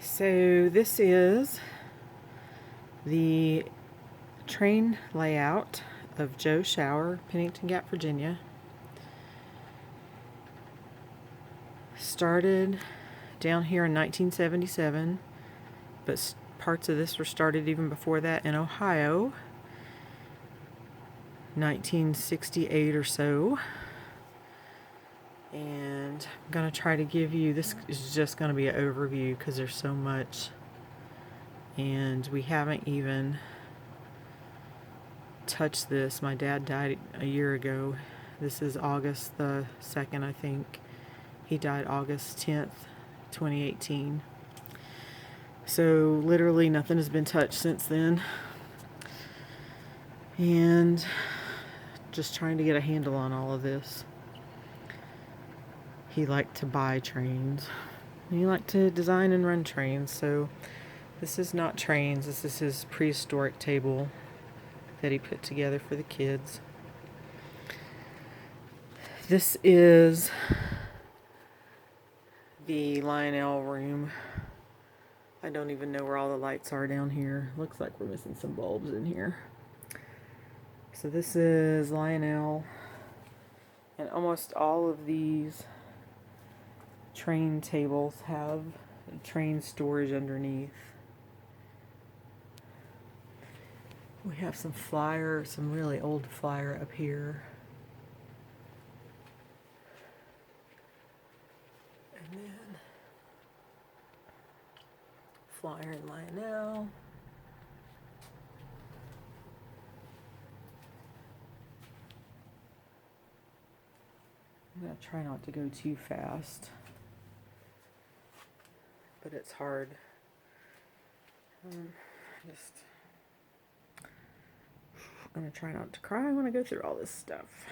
So this is the train layout of Joe Shower, Pennington Gap, Virginia. Started down here in 1977, but parts of this were started even before that in Ohio, 1968 or so. And I'm going to try to give you, this is just going to be an overview because there's so much. And we haven't even touched this. My dad died a year ago. This is August the 2nd, I think. He died August 10th, 2018. So literally nothing has been touched since then. And just trying to get a handle on all of this. He liked to buy trains. He liked to design and run trains. So this is not trains. This is his prehistoric table that he put together for the kids. This is the Lionel room. I don't even know where all the lights are down here. Looks like we're missing some bulbs in here. So this is Lionel. And almost all of these train tables have train storage underneath. We have some really old flyer up here. And then flyer and Lionel. I'm going to try not to go too fast, but it's hard. I'm going to try not to cry when I go through all this stuff.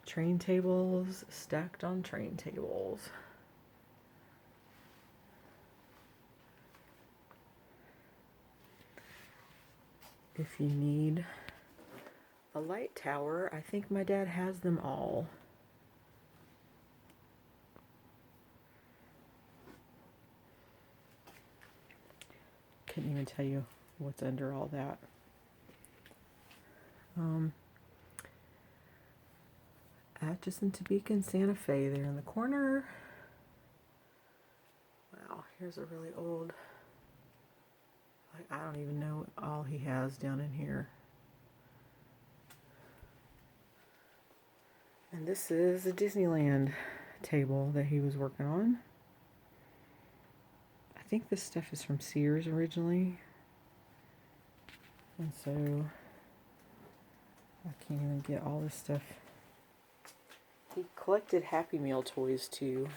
Train tables stacked on train tables. If you need a light tower, I think my dad has them all. Couldn't even tell you what's under all that. Atchison, Topeka, Santa Fe there in the corner. Wow, here's a really old, I don't even know all he has down in here. And this is a Disneyland table that he was working on. I think this stuff is from Sears originally. And so I can't even get all this stuff. He collected Happy Meal toys too.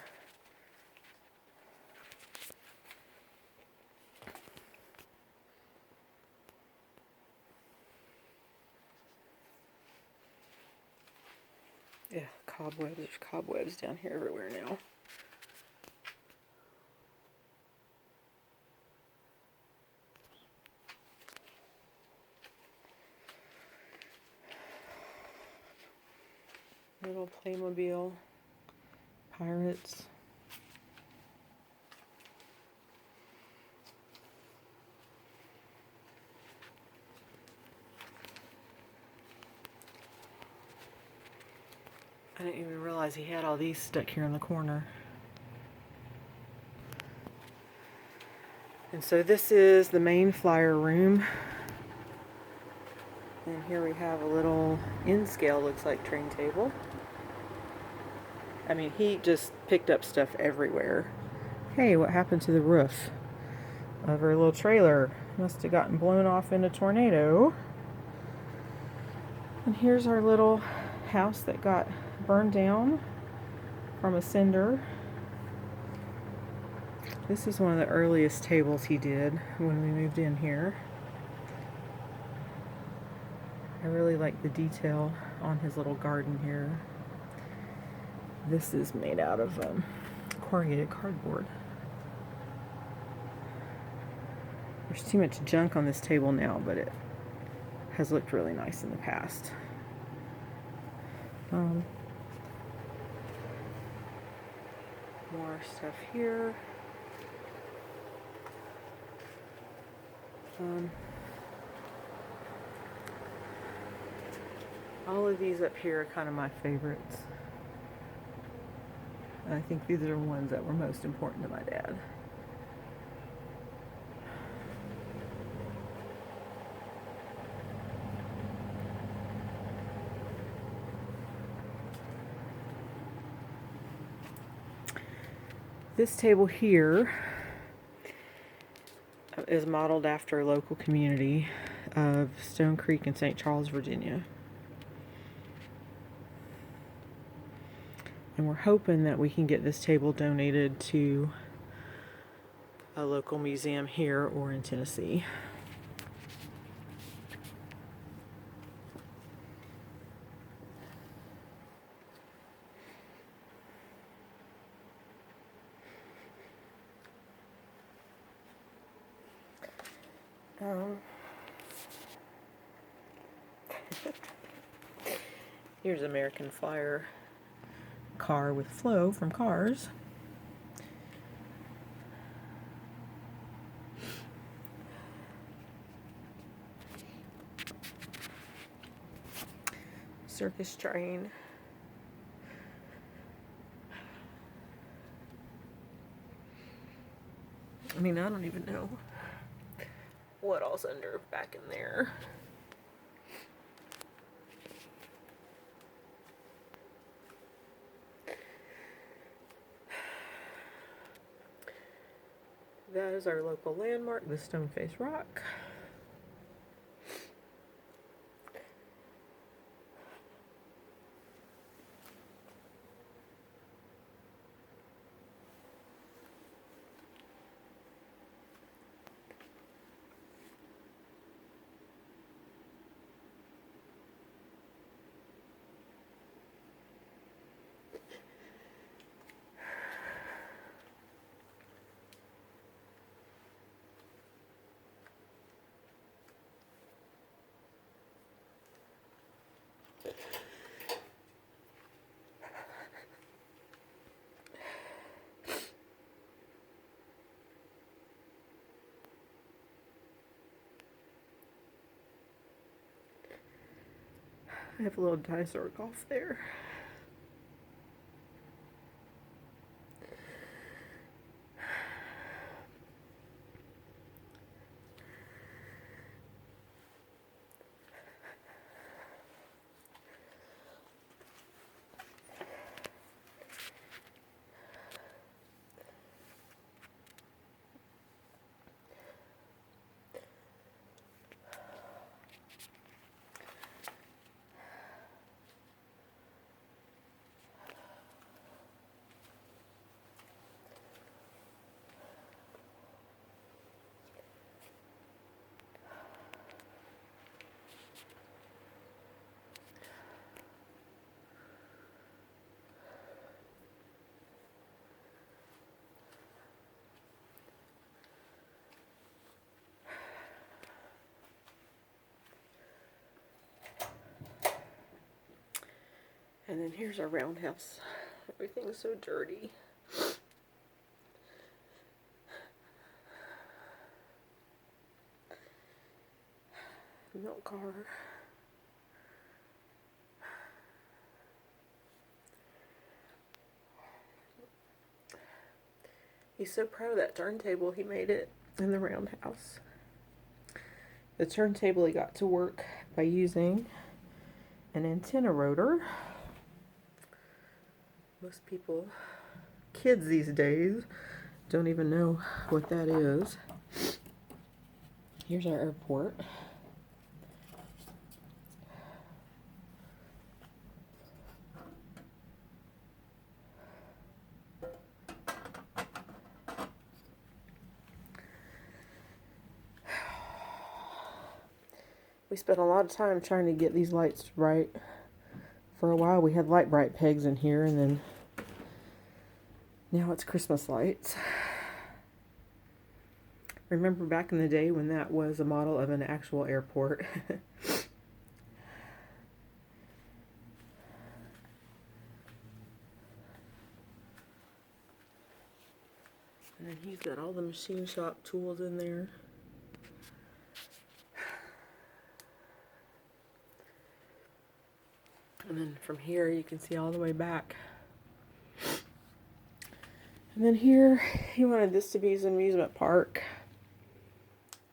Yeah, cobwebs. There's cobwebs down here everywhere now. Little Playmobil, Pirates. I didn't even realize he had all these stuck here in the corner. And so this is the main flyer room. And here we have a little N-scale, looks like, train table. I mean, he just picked up stuff everywhere. Hey, what happened to the roof of our little trailer? Must have gotten blown off in a tornado. And here's our little house that got burned down from a cinder. This is one of the earliest tables he did when we moved in here. I really like the detail on his little garden here. This is made out of corrugated cardboard. There's too much junk on this table now, but it has looked really nice in the past. More stuff here. All of these up here are kind of my favorites. I think these are the ones that were most important to my dad. This table here is modeled after a local community of Stone Creek in St. Charles, Virginia. And we're hoping that we can get this table donated to a local museum here or in Tennessee. Here's American Flyer car with Flo from Cars. Circus train. I mean, I don't even know what all's under back in there. That is our local landmark, the Stone Face Rock. I have a little dinosaur golf there. And then here's our roundhouse. Everything's so dirty. Milk car. He's so proud of that turntable. He made it in the roundhouse. The turntable he got to work by using an antenna rotor. Most people, kids these days, don't even know what that is. Here's our airport. We spent a lot of time trying to get these lights right. For a while we had light bright pegs in here, and then now it's Christmas lights. Remember back in the day when that was a model of an actual airport? And then he's got all the machine shop tools in there. And then from here you can see all the way back. And then here he wanted this to be his amusement park.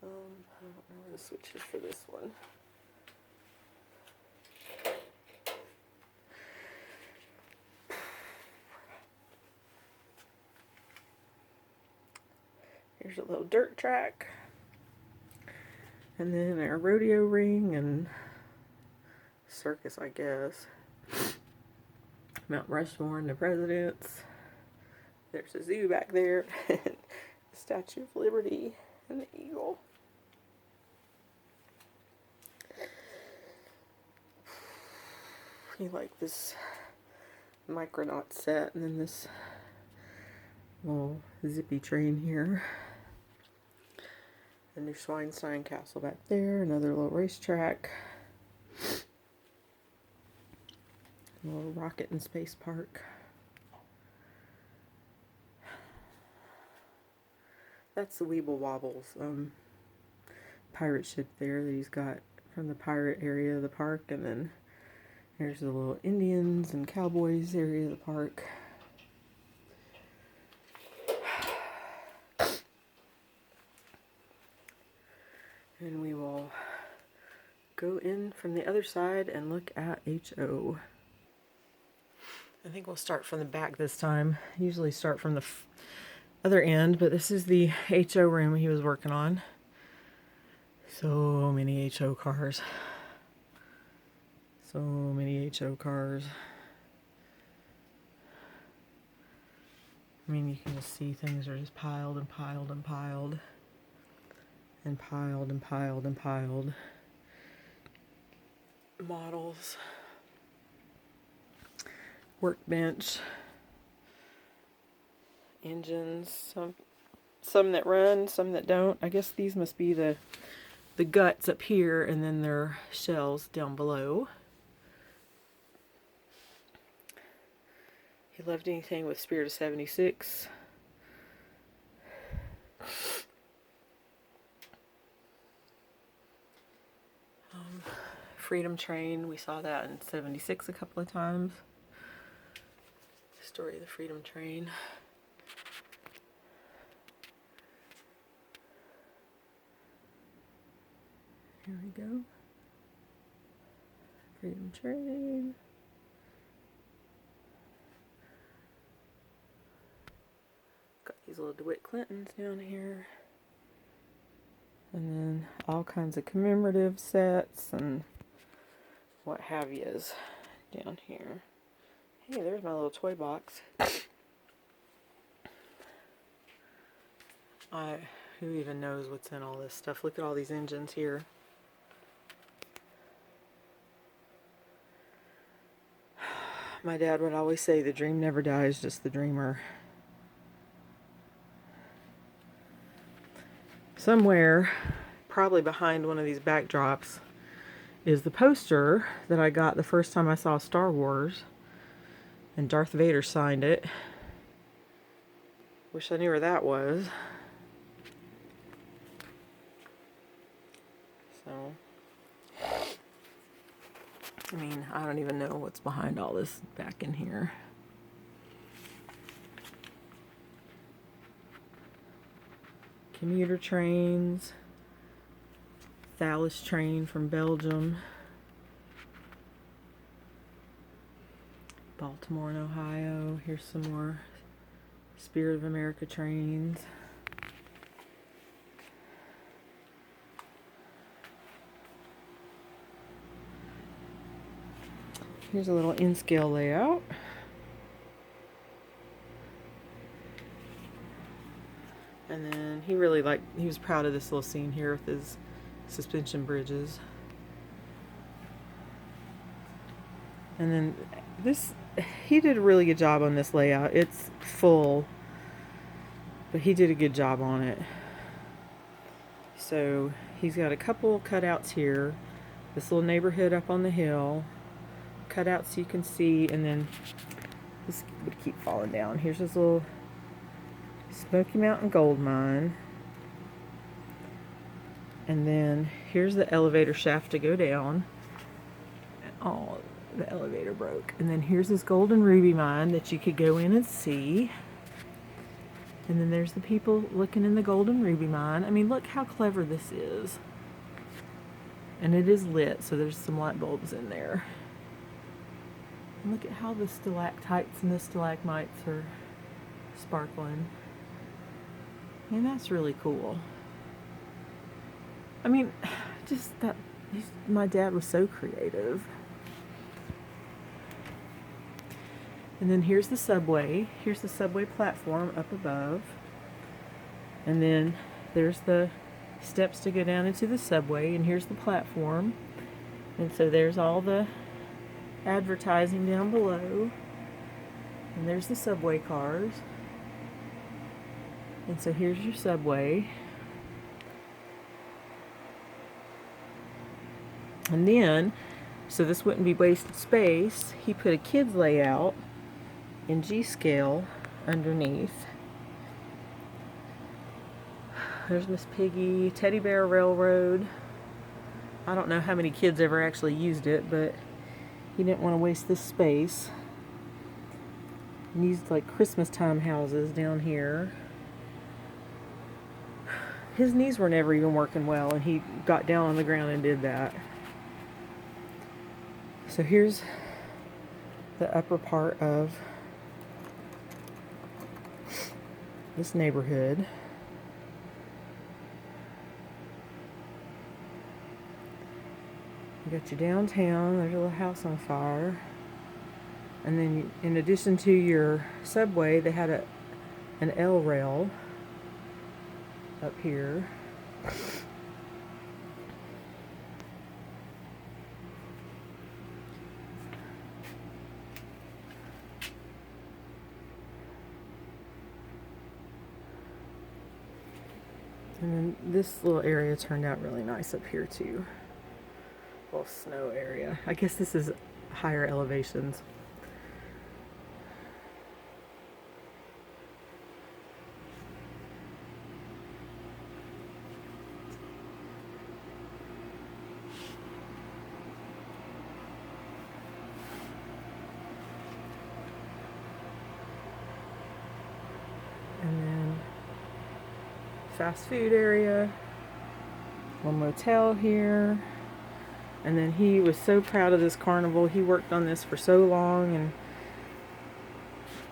I don't know where the switch is for this one. Here's a little dirt track. And then our rodeo ring and circus, I guess. Mount Rushmore and the presidents. There's a zoo back there. The Statue of Liberty and the eagle. You like this Micronaut set, and then this little zippy train here. The new Schweinstein Castle back there, another little racetrack. A little rocket and space park. That's the Weeble Wobbles pirate ship there that he's got from the pirate area of the park, and then there's the little Indians and Cowboys area of the park. And we will go in from the other side and look at HO. I think we'll start from the back this time. Usually start from the other end, but this is the HO room he was working on. So many HO cars. So many HO cars. I mean, you can just see things are just piled and piled and piled. And piled and piled and piled. Models. Workbench. Engines. Some that run, some that don't. I guess these must be the guts up here, and then their shells down below. He loved anything with Spirit of 76. Freedom Train, we saw that in 76 a couple of times. Story of the Freedom Train. Here we go. Freedom Train. Got these little DeWitt Clintons down here. And then all kinds of commemorative sets and what have yous down here. Hey, there's my little toy box. Who even knows what's in all this stuff? Look at all these engines here. My dad would always say, the dream never dies, just the dreamer. Somewhere, probably behind one of these backdrops, is the poster that I got the first time I saw Star Wars. And Darth Vader signed it. Wish I knew where that was. So, I mean, I don't even know what's behind all this back in here. Commuter trains. Thalys train from Belgium. Baltimore and Ohio. Here's some more Spirit of America trains. Here's a little in-scale layout. And then he was proud of this little scene here with his suspension bridges. And then he did a really good job on this layout. It's full, but he did a good job on it. So he's got a couple cutouts here. This little neighborhood up on the hill. Cutouts you can see, and then this would keep falling down. Here's his little Smoky Mountain Gold Mine. And then here's the elevator shaft to go down. Oh, the elevator broke. And then here's this golden ruby mine that you could go in and see. And then there's the people looking in the golden ruby mine. I mean, look how clever this is. And it is lit, so there's some light bulbs in there. And look at how the stalactites and the stalagmites are sparkling. And that's really cool. I mean, just that, my dad was so creative. And then here's the subway. Here's the subway platform up above. And then there's the steps to go down into the subway, and here's the platform. And so there's all the advertising down below. And there's the subway cars. And so here's your subway. And then, so this wouldn't be wasted space, he put a kid's layout in G-scale underneath. There's Miss Piggy, Teddy Bear Railroad. I don't know how many kids ever actually used it, but he didn't want to waste this space. And these like Christmas time houses down here. His knees were never even working well, and he got down on the ground and did that. So here's the upper part of this neighborhood. You got your downtown, there's a little house on fire. And then in addition to your subway, they had an L rail up here. And then this little area turned out really nice up here too. Little snow area. I guess this is higher elevations. And then fast food area, one motel here. And then he was so proud of this carnival. He worked on this for so long and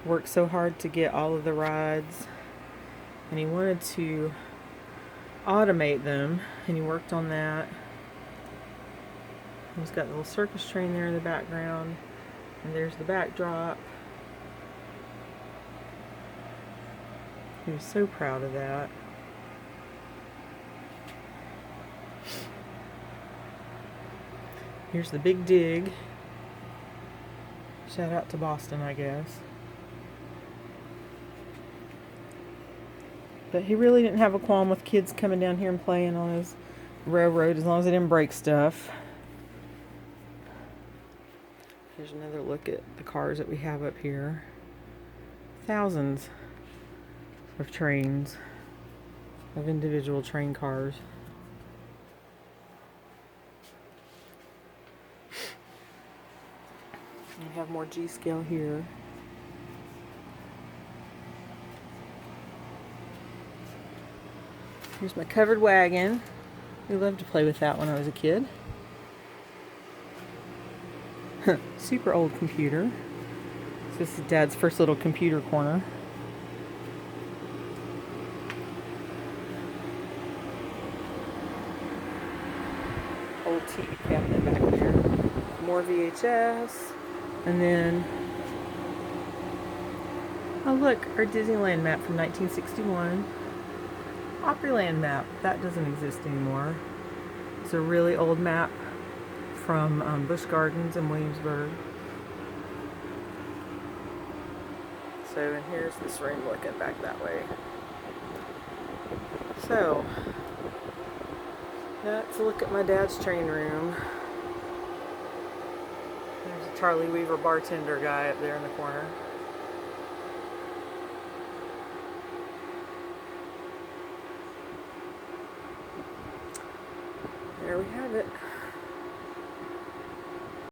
worked so hard to get all of the rides. And he wanted to automate them, and he worked on that. He's got the little circus train there in the background, and there's the backdrop. He was so proud of that. Here's the Big Dig. Shout out to Boston, I guess. But he really didn't have a qualm with kids coming down here and playing on his railroad as long as they didn't break stuff. Here's another look at the cars that we have up here. Thousands of trains, of individual train cars. We have more G-scale here. Here's my covered wagon. We loved to play with that when I was a kid. Super old computer. So this is Dad's first little computer corner. Old TV cabinet back there. More VHS. And then, oh look, our Disneyland map from 1961. Opryland map, that doesn't exist anymore. It's a really old map from Busch Gardens in Williamsburg. So, and here's this room looking back that way. So, let's look at my dad's train room. There's a Charlie Weaver bartender guy up there in the corner. there we have it.